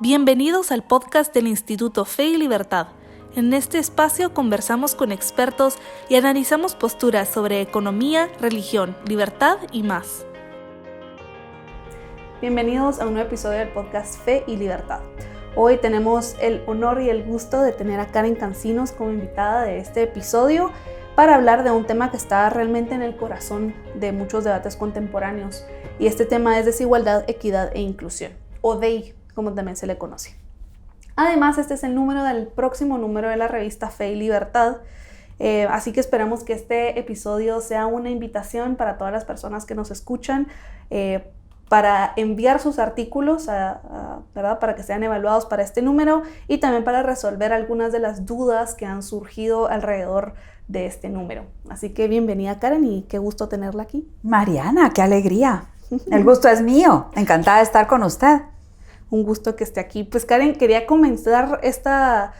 Bienvenidos al podcast del Instituto Fe y Libertad. En este espacio conversamos con expertos y analizamos posturas sobre economía, religión, libertad y más. Bienvenidos a un nuevo episodio del podcast Fe y Libertad. Hoy tenemos el honor y el gusto de tener a Karen Cancinos como invitada de este episodio para hablar de un tema que está realmente en el corazón de muchos debates contemporáneos. Y este tema es desigualdad, equidad e inclusión, o DEI, como también se le conoce. Además, este es el próximo número de la revista Fe y Libertad, así que esperamos que este episodio sea una invitación para todas las personas que nos escuchan, para enviar sus artículos, ¿verdad? Para que sean evaluados para este número y también para resolver algunas de las dudas que han surgido alrededor de este número. Así que bienvenida, Karen, y qué gusto tenerla aquí. Mariana, qué alegría. El gusto es mío. Encantada de estar con usted. Un gusto que esté aquí. Pues Karen, quería comenzar esta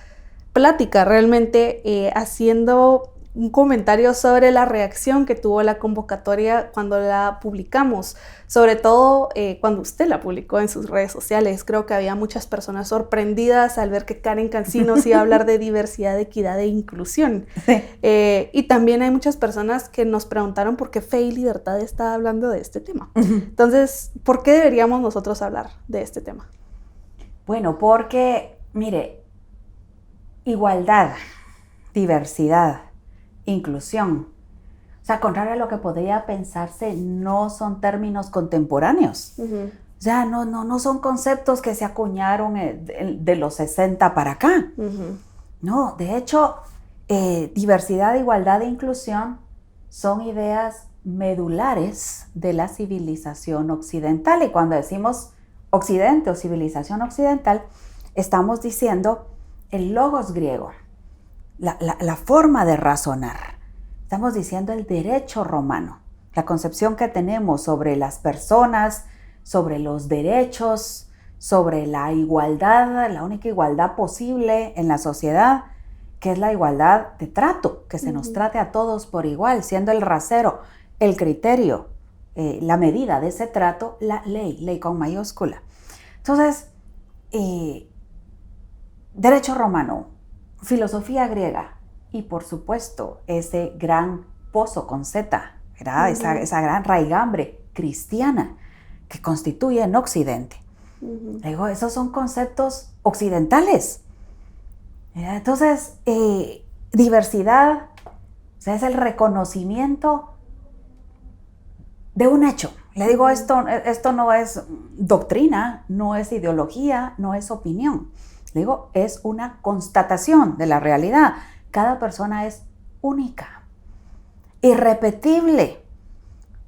plática realmente haciendo un comentario sobre la reacción que tuvo la convocatoria cuando la publicamos, sobre todo cuando usted la publicó en sus redes sociales. Creo que había muchas personas sorprendidas al ver que Karen Cancinos iba a hablar de diversidad, equidad e inclusión. Sí. Y también hay muchas personas que nos preguntaron por qué Fe y Libertad está hablando de este tema. Entonces, ¿por qué deberíamos nosotros hablar de este tema? Bueno, porque, mire, igualdad, diversidad, inclusión. O sea, contrario a lo que podría pensarse, no son términos contemporáneos. O sea, no son conceptos que se acuñaron de los 60 para acá. No, de hecho, diversidad, igualdad e inclusión son ideas medulares de la civilización occidental. Y cuando decimos occidente o civilización occidental, estamos diciendo el logos griego, la forma de razonar. Estamos diciendo el derecho romano, la concepción que tenemos sobre las personas, sobre los derechos, sobre la igualdad, la única igualdad posible en la sociedad, que es la igualdad de trato, que se nos trate a todos por igual, siendo el rasero, el criterio, la medida de ese trato, la ley con mayúscula. Entonces, derecho romano, filosofía griega y por supuesto ese gran pozo con Z, ¿verdad? Esa gran raigambre cristiana que constituye en Occidente. Digo, esos son conceptos occidentales. Entonces, diversidad, o sea, es el reconocimiento de un hecho. Le digo, esto no es doctrina, no es ideología, no es opinión. Le digo, es una constatación de la realidad. Cada persona es única, irrepetible.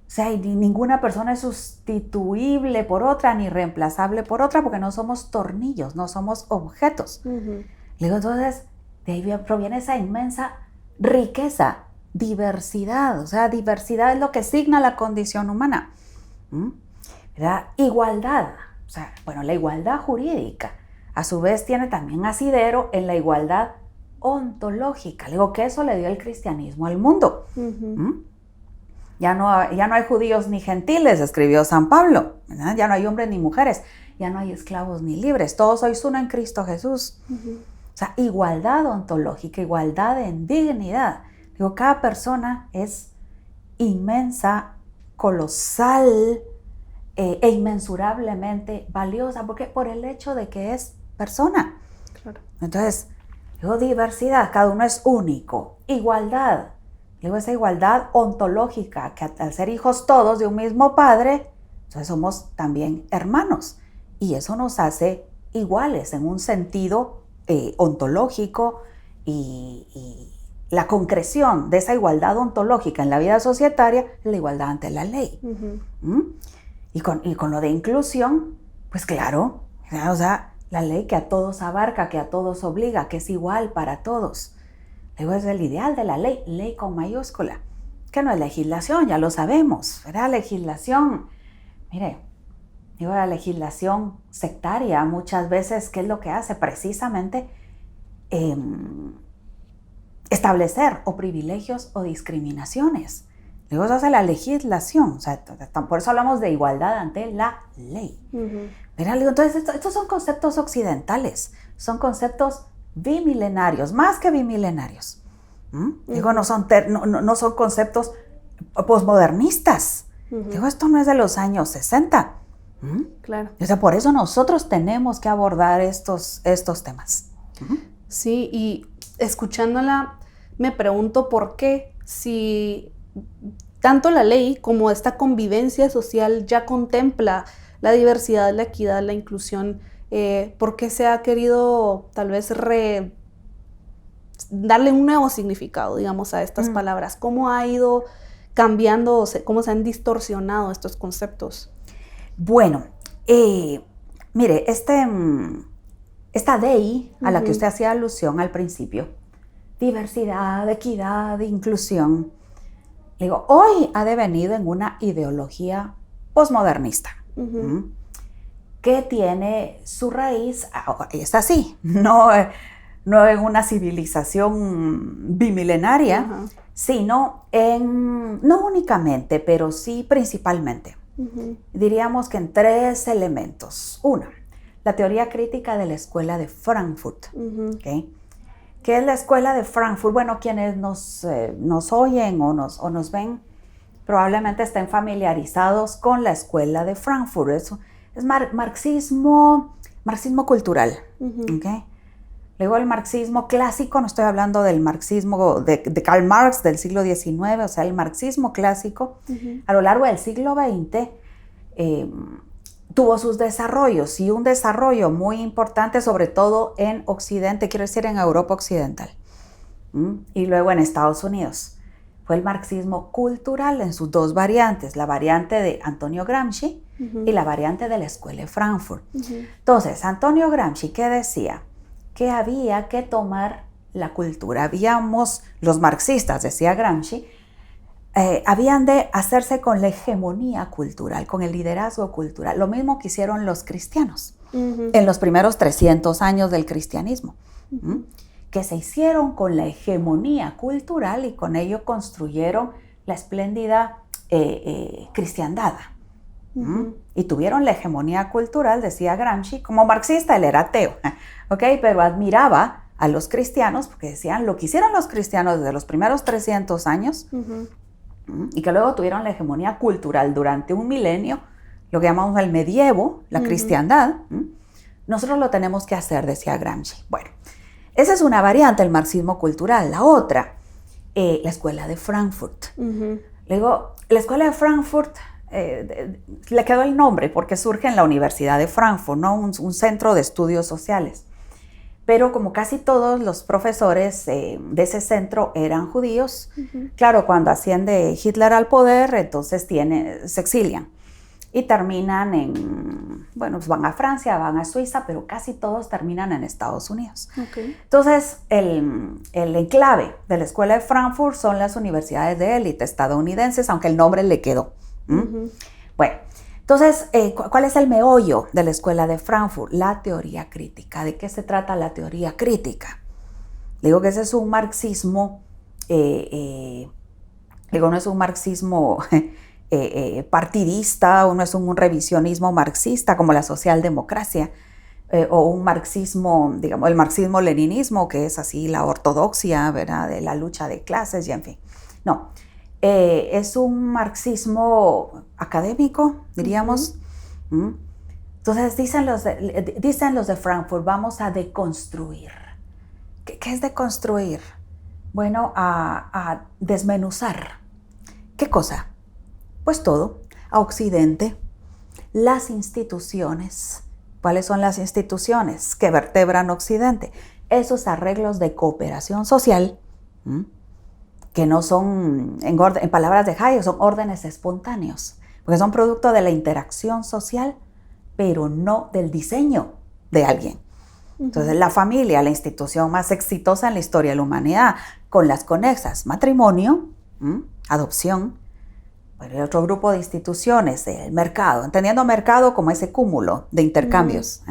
O sea, y ninguna persona es sustituible por otra ni reemplazable por otra porque no somos tornillos, no somos objetos. Le digo, entonces, de ahí proviene esa inmensa riqueza, diversidad. O sea, diversidad es lo que signa la condición humana. ¿Verdad? Igualdad. O sea, bueno, la igualdad jurídica a su vez tiene también asidero en la igualdad ontológica. Le digo que eso le dio el cristianismo al mundo. Ya no hay judíos ni gentiles, escribió San Pablo, ¿verdad? Ya no hay hombres ni mujeres, ya no hay esclavos ni libres, todos sois uno en Cristo Jesús. O sea, igualdad ontológica, igualdad en dignidad. Digo, cada persona es inmensa, colosal e inmensurablemente valiosa, porque por el hecho de que es persona. Claro. Entonces, digo, diversidad, cada uno es único. Igualdad, digo, esa igualdad ontológica, que al ser hijos todos de un mismo padre, entonces somos también hermanos. Y eso nos hace iguales en un sentido ontológico y la concreción de esa igualdad ontológica en la vida societaria es la igualdad ante la ley. Y con lo de inclusión, pues claro, o sea, la ley que a todos abarca, que a todos obliga, que es igual para todos. Luego es el ideal de la ley con mayúscula, que no es legislación, ya lo sabemos, ¿verdad? Legislación, mire, digo, la legislación sectaria muchas veces, ¿qué es lo que hace? Precisamente establecer o privilegios o discriminaciones. Luego eso hace la legislación, o sea, por eso hablamos de igualdad ante la ley. Mira, entonces estos son conceptos occidentales, son conceptos bimilenarios, más que bimilenarios. Digo, no son conceptos posmodernistas. Digo, esto no es de los años 60. Claro. O sea, por eso nosotros tenemos que abordar estos temas. Sí, y escuchándola me pregunto por qué, si tanto la ley como esta convivencia social ya contempla la diversidad, la equidad, la inclusión, ¿por qué se ha querido tal vez darle un nuevo significado, digamos, a estas palabras? ¿Cómo ha ido cambiando, cómo se han distorsionado estos conceptos? Bueno, mire, esta DEI a la que usted hacía alusión al principio, diversidad, equidad, inclusión, digo, hoy ha devenido en una ideología posmodernista, que tiene su raíz, es así, no en una civilización bimilenaria, sino no únicamente, pero sí principalmente. Diríamos que en 3 elementos. Una, la teoría crítica de la Escuela de Frankfurt. ¿Okay? ¿Qué es la Escuela de Frankfurt? Bueno, quienes nos oyen o nos ven probablemente estén familiarizados con la Escuela de Frankfurt. Es marxismo cultural. ¿Okay? Luego el marxismo clásico, no estoy hablando del marxismo de Karl Marx del siglo XIX, o sea, el marxismo clásico a lo largo del siglo XX tuvo sus desarrollos, y un desarrollo muy importante sobre todo en Occidente, quiero decir en Europa Occidental, y luego en Estados Unidos. Fue el marxismo cultural en sus 2 variantes, la variante de Antonio Gramsci y la variante de la Escuela de Frankfurt. Entonces, Antonio Gramsci, ¿qué decía? Que había que tomar la cultura. Habíamos, los marxistas, decía Gramsci, habían de hacerse con la hegemonía cultural, con el liderazgo cultural. Lo mismo que hicieron los cristianos en los primeros 300 años del cristianismo, que se hicieron con la hegemonía cultural y con ello construyeron la espléndida cristiandad. Y tuvieron la hegemonía cultural, decía Gramsci. Como marxista él era ateo, ¿okay? Pero admiraba a los cristianos porque decían lo que hicieron los cristianos desde los primeros 300 años y que luego tuvieron la hegemonía cultural durante un milenio, lo que llamamos el medievo, la cristiandad. Nosotros lo tenemos que hacer, decía Gramsci. Bueno, esa es una variante, el marxismo cultural. La otra, la Escuela de Frankfurt. Luego, la Escuela de Frankfurt le quedó el nombre porque surge en la Universidad de Frankfurt, ¿no? un centro de estudios sociales. Pero como casi todos los profesores de ese centro eran judíos, claro, cuando asciende Hitler al poder, entonces se exilian y terminan pues van a Francia, van a Suiza, pero casi todos terminan en Estados Unidos. Entonces, el enclave de la Escuela de Frankfurt son las universidades de élite estadounidenses, aunque el nombre le quedó. Bueno, entonces, ¿cuál es el meollo de la Escuela de Frankfurt? La teoría crítica. ¿De qué se trata la teoría crítica? Digo que ese es un marxismo, no es un marxismo partidista, o no es un revisionismo marxista como la socialdemocracia, o un marxismo, digamos, el marxismo-leninismo, que es así la ortodoxia, ¿verdad?, de la lucha de clases y en fin. No. Es un marxismo académico, diríamos. Entonces dicen los de Frankfurt, vamos a deconstruir. ¿Qué es deconstruir? Bueno, a desmenuzar. ¿Qué cosa? Pues todo. A Occidente, las instituciones. ¿Cuáles son las instituciones que vertebran Occidente? Esos arreglos de cooperación social, que no son, en palabras de Hayek, son órdenes espontáneos, porque son producto de la interacción social, pero no del diseño de alguien. Entonces, la familia, la institución más exitosa en la historia de la humanidad, con las conexas, matrimonio, adopción, bueno, y otro grupo de instituciones, el mercado, entendiendo mercado como ese cúmulo de intercambios.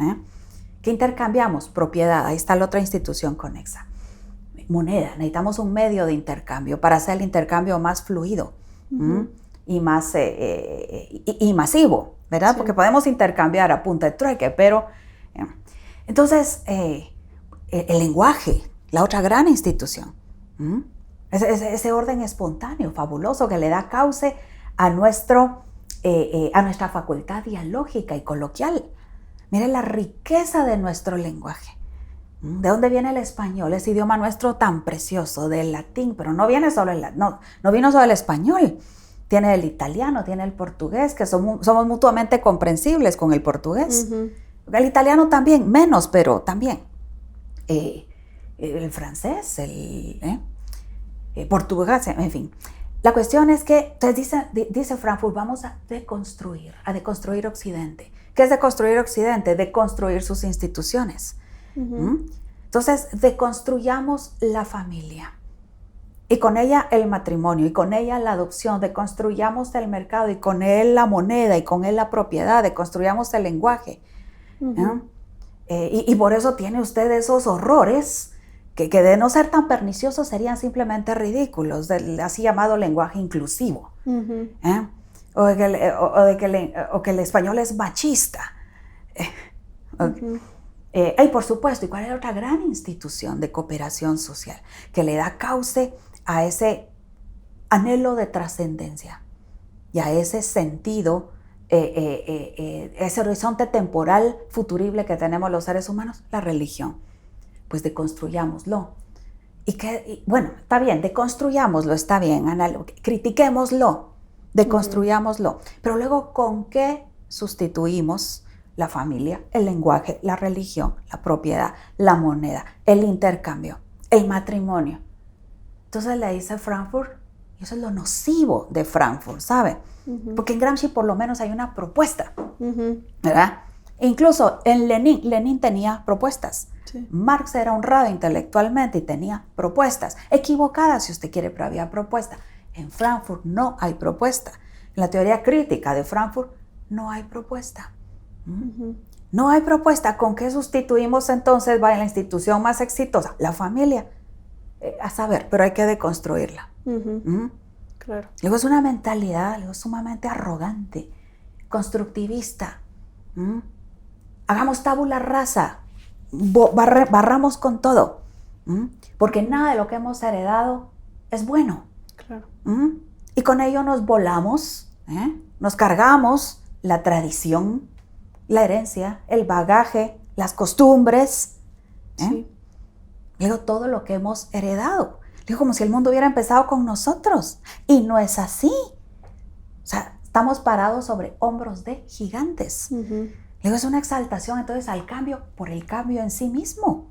¿Qué intercambiamos? Propiedad, ahí está la otra institución conexa. Moneda, necesitamos un medio de intercambio para hacer el intercambio más fluido. y más y masivo, ¿verdad? Sí. Porque podemos intercambiar a punta de trueque, pero... Entonces, el lenguaje, la otra gran institución, ese orden espontáneo, fabuloso, que le da cauce a nuestra facultad dialógica y coloquial. Mire la riqueza de nuestro lenguaje. ¿De dónde viene el español? Ese idioma nuestro tan precioso, del latín, pero no viene solo no vino solo el español. Tiene el italiano, tiene el portugués, que somos mutuamente comprensibles con el portugués. El italiano también, menos, pero también. El francés, el portugués, en fin. La cuestión es que, entonces dice Frankfurt, vamos a deconstruir Occidente. ¿Qué es deconstruir Occidente? Deconstruir sus instituciones. Entonces, deconstruyamos la familia. Y con ella el matrimonio, y con ella la adopción, deconstruyamos el mercado, y con él la moneda, y con él la propiedad, deconstruyamos el lenguaje. Y por eso tiene usted esos horrores que de no ser tan perniciosos serían simplemente ridículos, del así llamado lenguaje inclusivo. O que el español es machista. Y por supuesto, ¿y cuál es la otra gran institución de cooperación social que le da cauce a ese anhelo de trascendencia y a ese sentido, ese horizonte temporal futurible que tenemos los seres humanos? La religión. Pues deconstruyámoslo. Bueno, está bien, deconstruyámoslo, está bien, critiquémoslo, deconstruyámoslo. Pero luego, ¿con qué sustituimos la familia, el lenguaje, la religión, la propiedad, la moneda, el intercambio, el matrimonio? Entonces le dice Frankfurt, y eso es lo nocivo de Frankfurt, ¿sabe? Porque en Gramsci por lo menos hay una propuesta, ¿verdad? Incluso en Lenin tenía propuestas. Sí. Marx era honrado intelectualmente y tenía propuestas, equivocadas si usted quiere, pero había propuesta. En Frankfurt no hay propuesta. En la teoría crítica de Frankfurt no hay propuesta. No hay propuesta. ¿Con qué sustituimos entonces la institución más exitosa? La familia. A saber, pero hay que deconstruirla. Claro. Luego es una mentalidad sumamente arrogante, constructivista. Hagamos tabula rasa. Barramos con todo, porque nada de lo que hemos heredado es bueno. Claro. Y con ello nos volamos, nos cargamos la tradición, la herencia, el bagaje, las costumbres, sí. Luego todo lo que hemos heredado. Digo, como si el mundo hubiera empezado con nosotros, y no es así. O sea, estamos parados sobre hombros de gigantes. Luego es una exaltación entonces al cambio por el cambio en sí mismo.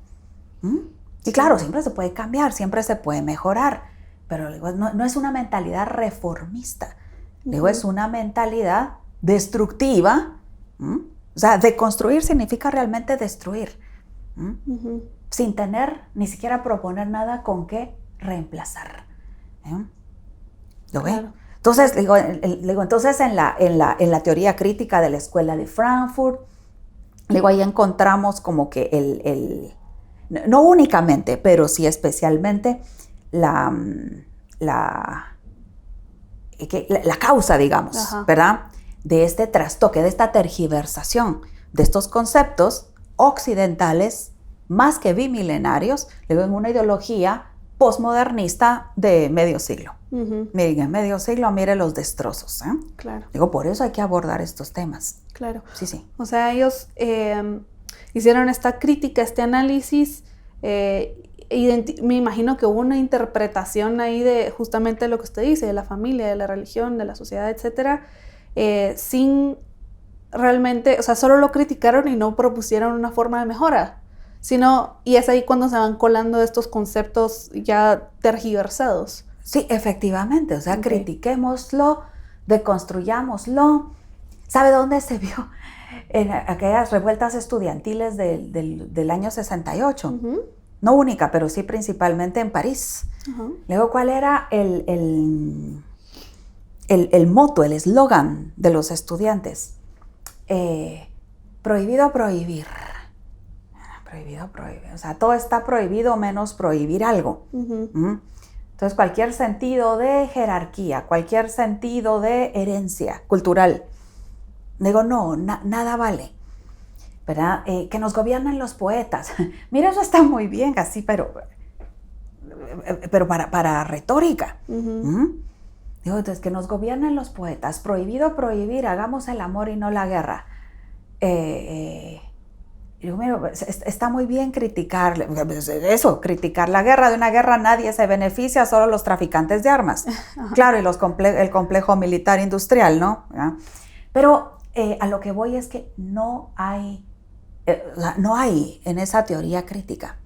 Y claro, siempre se puede cambiar, siempre se puede mejorar, pero luego no es una mentalidad reformista. Luego es una mentalidad destructiva. O sea, deconstruir significa realmente destruir, sin tener ni siquiera proponer nada con qué reemplazar. ¿Lo ve? Claro. Entonces, entonces en la teoría crítica de la escuela de Frankfurt, ahí encontramos como que no únicamente, pero sí especialmente la causa, digamos, ajá, ¿verdad? De este trastoque, de esta tergiversación de estos conceptos occidentales, más que bimilenarios, luego en una ideología postmodernista de medio siglo. Miren, en medio siglo, mire los destrozos. Claro. Digo, por eso hay que abordar estos temas. Claro. Sí. O sea, ellos hicieron esta crítica, este análisis. Me imagino que hubo una interpretación ahí de justamente lo que usted dice, de la familia, de la religión, de la sociedad, etcétera, sin realmente, o sea, solo lo criticaron y no propusieron una forma de mejora. Y es ahí cuando se van colando estos conceptos ya tergiversados. Sí, efectivamente, o sea, critiquémoslo, deconstruyámoslo. ¿Sabe dónde se vio? En aquellas revueltas estudiantiles del año 68. No única, pero sí principalmente en París. Luego, ¿cuál era el moto, el eslogan de los estudiantes? Prohibido prohibir. Prohibido prohibir. O sea, todo está prohibido menos prohibir algo. Entonces, cualquier sentido de jerarquía, cualquier sentido de herencia cultural, digo, no, nada vale, ¿verdad? Que nos gobiernen los poetas. Mira, eso está muy bien, así, pero para retórica. Digo, entonces, que nos gobiernen los poetas. Prohibido prohibir, hagamos el amor y no la guerra. Digo, mira, está muy bien criticar eso, criticar la guerra. De una guerra nadie se beneficia, solo los traficantes de armas. Claro, y el complejo militar industrial, ¿no? Pero a lo que voy es que no hay en esa teoría crítica.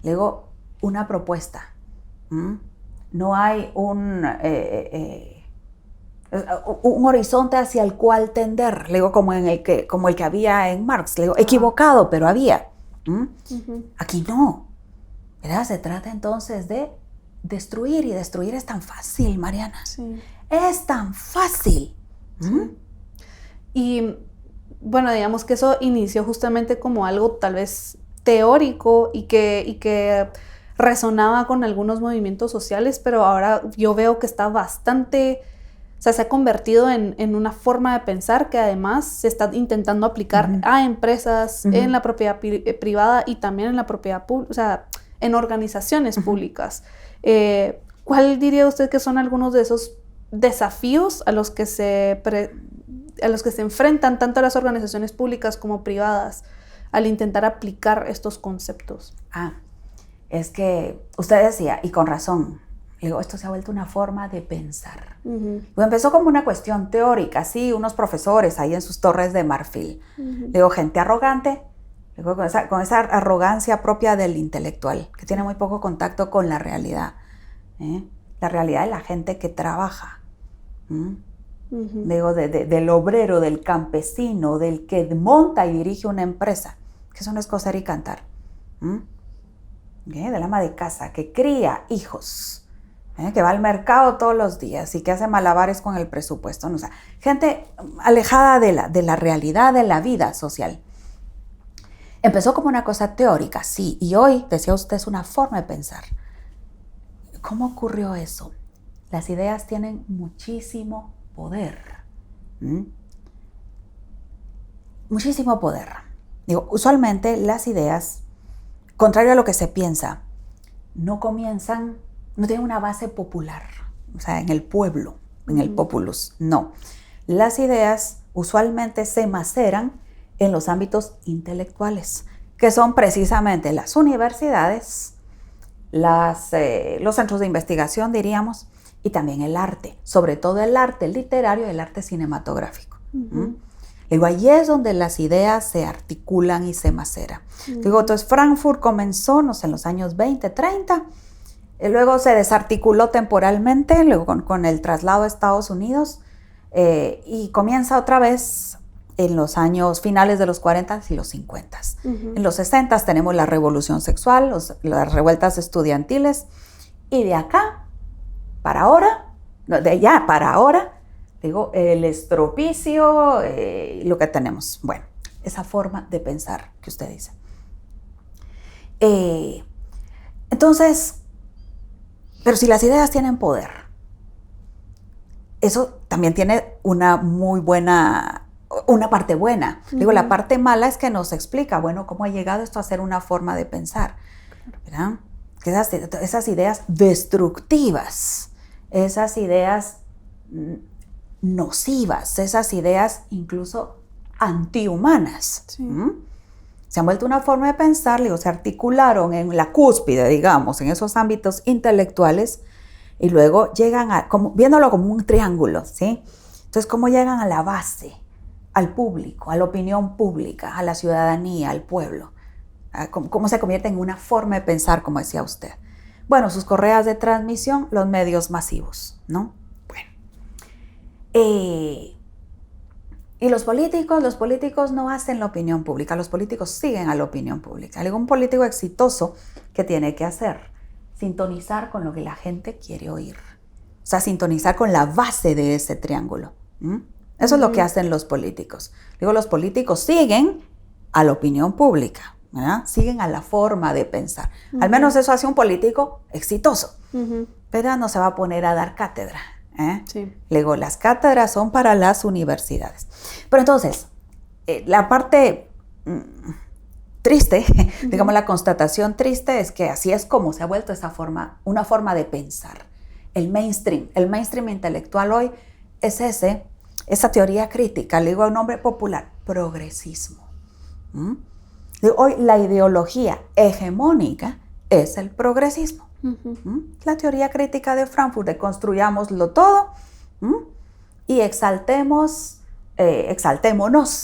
Luego, una propuesta. No hay un horizonte hacia el cual tender, le digo, como el que había en Marx, le digo, equivocado, pero había. Aquí no, ¿verdad? Se trata entonces de destruir, y destruir es tan fácil, Mariana. Sí. Es tan fácil. Y bueno, digamos que eso inició justamente como algo tal vez teórico y que resonaba con algunos movimientos sociales, pero ahora yo veo que está bastante, o sea, se ha convertido en una forma de pensar que además se está intentando aplicar a empresas, en la propiedad privada y también en la propiedad pública, o sea, en organizaciones públicas. ¿Cuál diría usted que son algunos de esos desafíos a los que se enfrentan tanto las organizaciones públicas como privadas al intentar aplicar estos conceptos? Es que usted decía, y con razón, digo, esto se ha vuelto una forma de pensar. Empezó como una cuestión teórica, sí, unos profesores ahí en sus torres de marfil. Digo, gente arrogante, digo, con esa arrogancia propia del intelectual, que tiene muy poco contacto con la realidad. La realidad de la gente que trabaja. Digo, del obrero, del campesino, del que monta y dirige una empresa, que eso no es coser y cantar. Del ama de casa que cría hijos, que va al mercado todos los días y que hace malabares con el presupuesto, ¿no? O sea, gente alejada de la realidad de la vida social. Empezó como una cosa teórica, sí, y hoy, decía usted, es una forma de pensar. ¿Cómo ocurrió eso? Las ideas tienen muchísimo poder. Muchísimo poder. Digo, usualmente las ideas, contrario a lo que se piensa, no tienen una base popular, o sea, en el pueblo, en el populus, no. Las ideas usualmente se maceran en los ámbitos intelectuales, que son precisamente las universidades, los centros de investigación, diríamos, y también el arte, sobre todo el arte literario y el arte cinematográfico. Digo, allí es donde las ideas se articulan y se maceran. Digo, entonces Frankfurt comenzó, no sé, en los años 20, 30, luego se desarticuló temporalmente, luego con el traslado a Estados Unidos, y comienza otra vez en los años finales de los 40 y los 50. En los 60 tenemos la revolución sexual, las revueltas estudiantiles, y de acá para ahora, digo, el estropicio, lo que tenemos. Bueno, esa forma de pensar que usted dice. Entonces, pero si las ideas tienen poder, eso también tiene una parte buena. Digo, la parte mala es que nos explica, bueno, cómo ha llegado esto a ser una forma de pensar, ¿verdad? Que esas ideas destructivas, esas ideas nocivas, esas ideas incluso antihumanas. Se han vuelto una forma de pensar, digo, se articularon en la cúspide, digamos, en esos ámbitos intelectuales, y luego llegan viéndolo como un triángulo, ¿sí? Entonces, ¿cómo llegan a la base, al público, a la opinión pública, a la ciudadanía, al pueblo? ¿Cómo se convierte en una forma de pensar, como decía usted? Bueno, sus correas de transmisión, los medios masivos, ¿no? Bueno. Y los políticos no hacen la opinión pública, los políticos siguen a la opinión pública. Un político exitoso, ¿qué tiene que hacer? Sintonizar con lo que la gente quiere oír. O sea, sintonizar con la base de ese triángulo. Eso es lo que hacen los políticos. Los políticos siguen a la opinión pública. ¿verdad? Siguen a la forma de pensar. Al menos eso hace un político exitoso. Pero no se va a poner a dar cátedra. Sí. Luego, las cátedras son para las universidades. Pero entonces, la parte triste, digamos la constatación triste, es que así es como se ha vuelto esa forma, una forma de pensar. El mainstream intelectual hoy es esa teoría crítica, le digo a un nombre popular, progresismo. Hoy la ideología hegemónica es el progresismo. La teoría crítica de Frankfurt, de construyámoslo todo y exaltémonos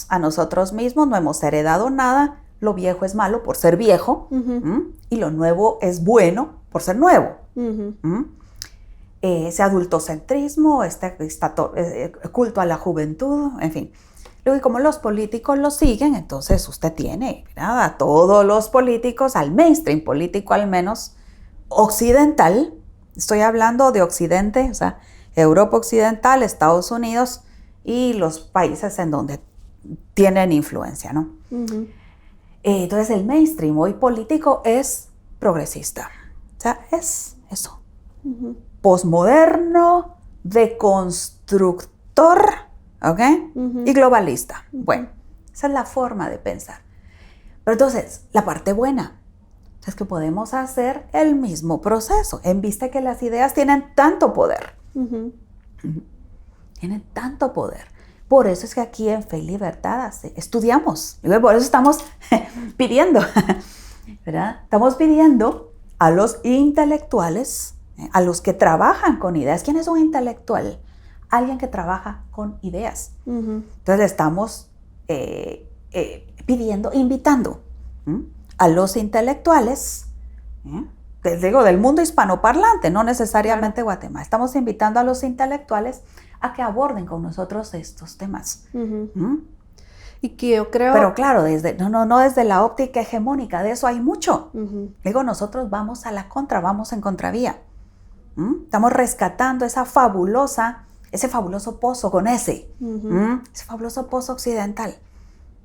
a nosotros mismos, no hemos heredado nada, lo viejo es malo por ser viejo y lo nuevo es bueno por ser nuevo. Ese adultocentrismo, culto a la juventud, en fin. Luego, y como los políticos lo siguen, entonces usted tiene, ¿verdad?, a todos los políticos, al mainstream político al menos, occidental, estoy hablando de Occidente, o sea, Europa Occidental, Estados Unidos y los países en donde tienen influencia, ¿no? Entonces el mainstream hoy político es progresista, o sea, es eso. Posmoderno, deconstructor, ¿ok? Y globalista. Bueno, esa es la forma de pensar. Pero entonces, la parte buena es que podemos hacer el mismo proceso, en vista que las ideas tienen tanto poder. Tienen tanto poder. Por eso es que aquí en Fe y Libertad estudiamos. Y por eso estamos pidiendo, ¿verdad? Estamos pidiendo a los intelectuales, a los que trabajan con ideas. ¿Quién es un intelectual? Alguien que trabaja con ideas. Entonces estamos pidiendo, invitando a los intelectuales, digo, del mundo hispanoparlante, no necesariamente Guatemala. Estamos invitando a los intelectuales a que aborden con nosotros estos temas. Y que yo creo... Pero claro, no desde la óptica hegemónica, de eso hay mucho. Digo, nosotros vamos a la contra, vamos en contravía. Estamos rescatando ese fabuloso pozo con ese fabuloso pozo occidental.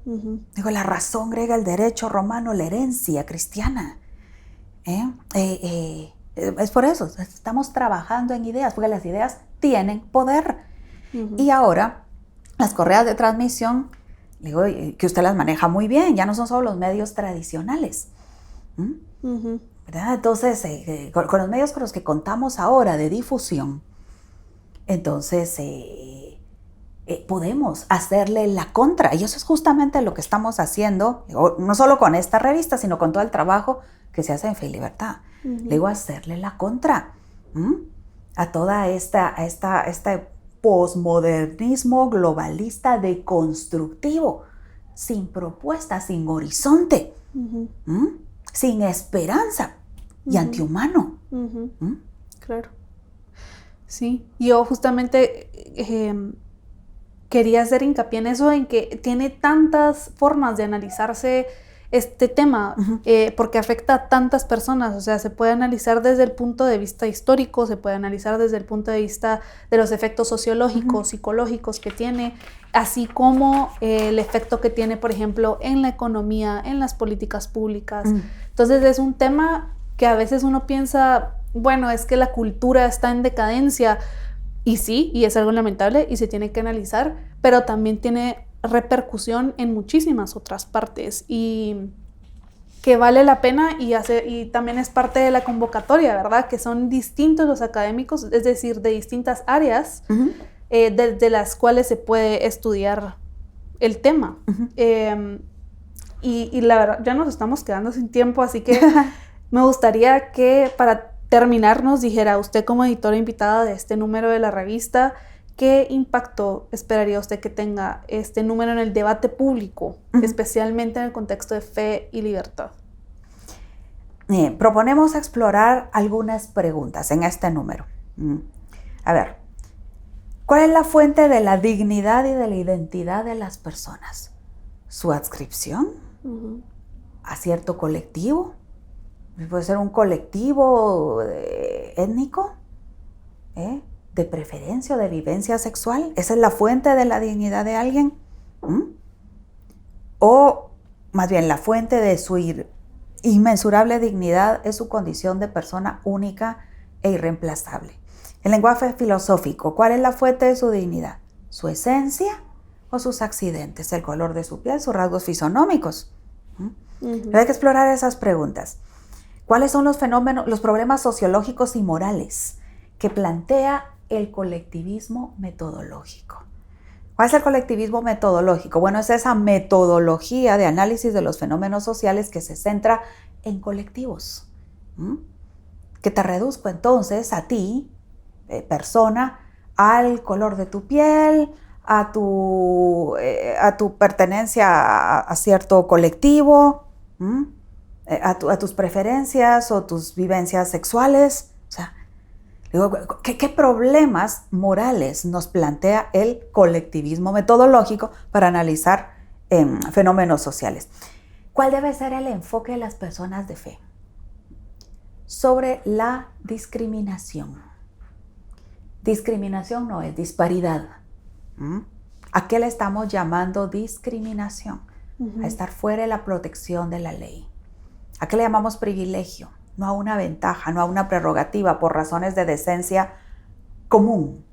Digo, la razón griega, el derecho romano, la herencia cristiana. Es por eso, estamos trabajando en ideas, porque las ideas tienen poder. Y ahora, las correas de transmisión, digo, que usted las maneja muy bien, ya no son solo los medios tradicionales. ¿Verdad? Entonces, con los medios con los que contamos ahora de difusión, entonces podemos hacerle la contra. Y eso es justamente lo que estamos haciendo, no solo con esta revista, sino con todo el trabajo que se hace en Fe y Libertad. Le digo, hacerle la contra a toda este posmodernismo globalista deconstructivo, sin propuesta, sin horizonte, sin esperanza y antihumano. Claro. Sí, yo justamente quería hacer hincapié en eso, en que tiene tantas formas de analizarse este tema, porque afecta a tantas personas. O sea, se puede analizar desde el punto de vista histórico, se puede analizar desde el punto de vista de los efectos sociológicos, psicológicos que tiene, así como el efecto que tiene, por ejemplo, en la economía, en las políticas públicas. Entonces es un tema que a veces uno piensa, bueno, es que la cultura está en decadencia, y sí, y es algo lamentable y se tiene que analizar, pero también tiene repercusión en muchísimas otras partes y que vale la pena y también es parte de la convocatoria, ¿verdad? Que son distintos los académicos, es decir, de distintas áreas de las cuales se puede estudiar el tema. Y la verdad, ya nos estamos quedando sin tiempo, así que me gustaría que para terminar nos dijera usted, como editora invitada de este número de la revista, ¿qué impacto esperaría usted que tenga este número en el debate público, especialmente en el contexto de Fe y Libertad? Proponemos explorar algunas preguntas en este número. A ver, ¿cuál es la fuente de la dignidad y de la identidad de las personas? ¿Su adscripción a cierto colectivo? Puede ser un colectivo étnico, de preferencia o de vivencia sexual. ¿Esa es la fuente de la dignidad de alguien? O más bien la fuente de su inmensurable dignidad es su condición de persona única e irreemplazable. El lenguaje filosófico, ¿cuál es la fuente de su dignidad? ¿Su esencia o sus accidentes? El color de su piel, sus rasgos fisonómicos. Pero hay que explorar esas preguntas. ¿Cuáles son los fenómenos, los problemas sociológicos y morales que plantea el colectivismo metodológico? ¿Cuál es el colectivismo metodológico? Bueno, es esa metodología de análisis de los fenómenos sociales que se centra en colectivos. Que te reduzco entonces a ti, persona, al color de tu piel, a tu pertenencia a cierto colectivo, a tus preferencias o tus vivencias sexuales. O sea, digo, ¿qué problemas morales nos plantea el colectivismo metodológico para analizar fenómenos sociales? ¿Cuál debe ser el enfoque de las personas de fe? Sobre la discriminación. Discriminación no es disparidad. ¿A qué le estamos llamando discriminación? A estar fuera de la protección de la ley. ¿A qué le llamamos privilegio? No a una ventaja, no a una prerrogativa por razones de decencia común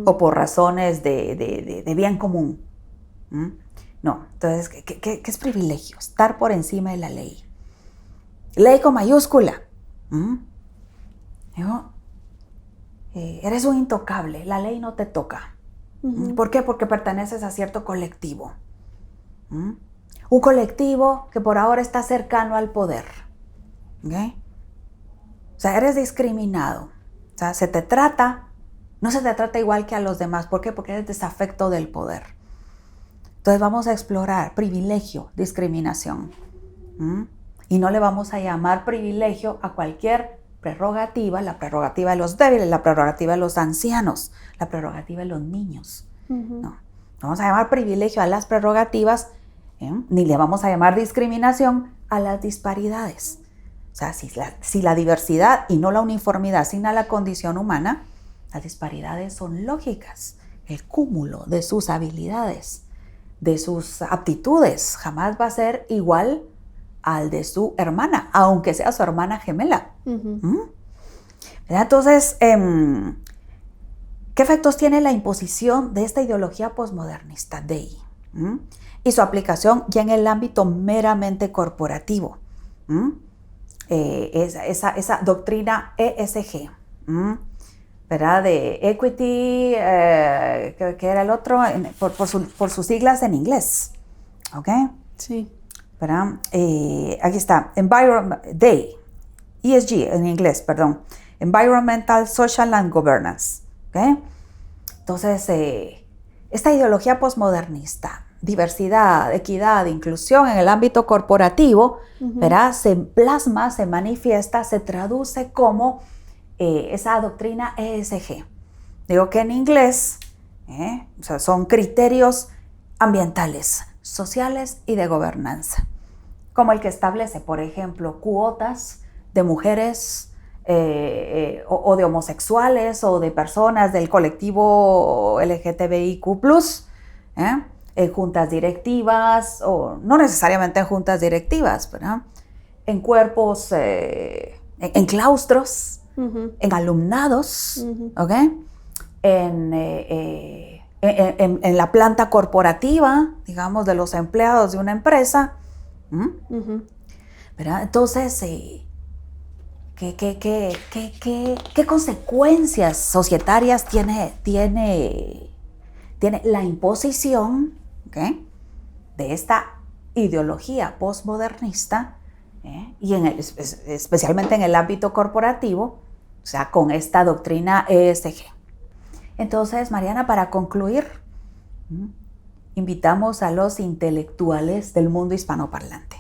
o por razones de bien común. No, entonces, ¿qué es privilegio? Estar por encima de la ley. Ley con mayúscula. Eres un intocable, la ley no te toca. ¿Por qué? Porque perteneces a cierto colectivo. Un colectivo que por ahora está cercano al poder. ¿Okay? O sea, eres discriminado. O sea, no se te trata igual que a los demás. ¿Por qué? Porque eres desafecto del poder. Entonces vamos a explorar privilegio, discriminación. Y no le vamos a llamar privilegio a cualquier prerrogativa, la prerrogativa de los débiles, la prerrogativa de los ancianos, la prerrogativa de los niños. No vamos a llamar privilegio a las prerrogativas, ni le vamos a llamar discriminación a las disparidades. O sea, si la diversidad y no la uniformidad asigna la condición humana, las disparidades son lógicas. El cúmulo de sus habilidades, de sus aptitudes, jamás va a ser igual al de su hermana, aunque sea su hermana gemela. Entonces, ¿qué efectos tiene la imposición de esta ideología posmodernista, DEI? Y su aplicación ya en el ámbito meramente corporativo. Esa doctrina ESG, ¿verdad? De Equity, que era el otro, por sus siglas en inglés. ¿Ok? Sí. ¿Verdad? Aquí está, DEI, ESG en inglés, perdón. Environmental, Social and Governance. ¿Okay? Entonces, esta ideología posmodernista, diversidad, equidad, inclusión en el ámbito corporativo, ¿verdad? Se plasma, se manifiesta, se traduce como esa doctrina ESG. Digo que en inglés o sea, son criterios ambientales, sociales y de gobernanza, como el que establece, por ejemplo, cuotas de mujeres o de homosexuales o de personas del colectivo LGTBIQ+, en juntas directivas, o no necesariamente en juntas directivas, ¿verdad? En cuerpos, en claustros, en alumnados, ¿ok? En la planta corporativa, digamos, de los empleados de una empresa. ¿Verdad? Entonces, ¿qué consecuencias societarias tiene la imposición, ¿okay?, de esta ideología postmodernista, y especialmente en el ámbito corporativo, o sea, con esta doctrina ESG? Entonces, Mariana, para concluir, invitamos a los intelectuales del mundo hispanoparlante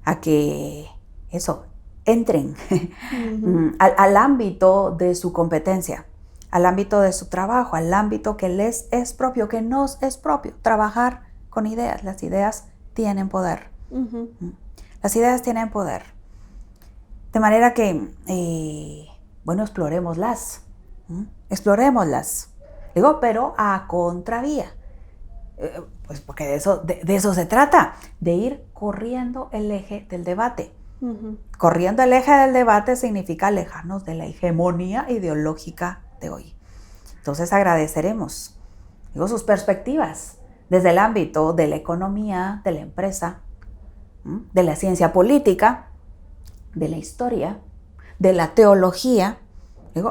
a que entren al ámbito de su competencia, al ámbito de su trabajo, al ámbito que les es propio, que nos es propio. Trabajar con ideas. Las ideas tienen poder. Las ideas tienen poder. De manera que, explorémoslas. Explorémoslas. Digo, pero a contravía. Pues porque de eso se trata, de ir corriendo el eje del debate. Corriendo el eje del debate significa alejarnos de la hegemonía ideológica de hoy. Entonces agradeceremos sus perspectivas desde el ámbito de la economía, de la empresa, de la ciencia política, de la historia, de la teología,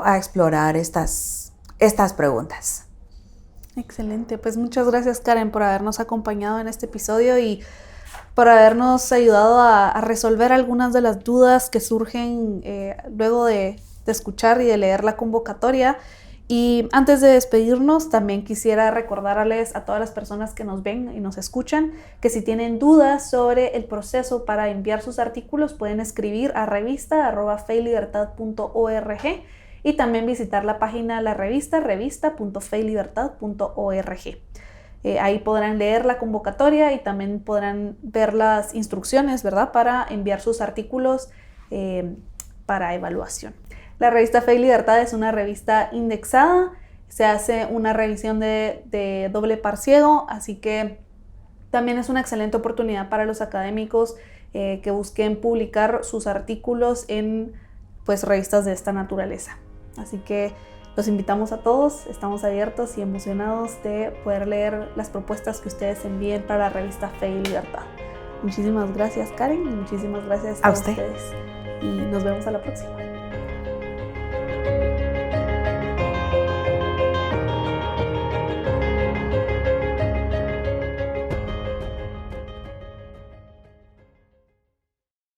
a explorar estas preguntas. Excelente, pues muchas gracias, Karen, por habernos acompañado en este episodio y por habernos ayudado a resolver algunas de las dudas que surgen luego de escuchar y de leer la convocatoria. Y antes de despedirnos, también quisiera recordarles a todas las personas que nos ven y nos escuchan que si tienen dudas sobre el proceso para enviar sus artículos, pueden escribir a revista@feylibertad.org y también visitar la página de la revista.feylibertad.org. Ahí podrán leer la convocatoria y también podrán ver las instrucciones, ¿verdad?, para enviar sus artículos para evaluación. La revista Fe y Libertad es una revista indexada, se hace una revisión de doble par ciego, así que también es una excelente oportunidad para los académicos que busquen publicar sus artículos en revistas de esta naturaleza. Así que los invitamos a todos, estamos abiertos y emocionados de poder leer las propuestas que ustedes envíen para la revista Fe y Libertad. Muchísimas gracias, Karen, y muchísimas gracias a ustedes. Y nos vemos a la próxima.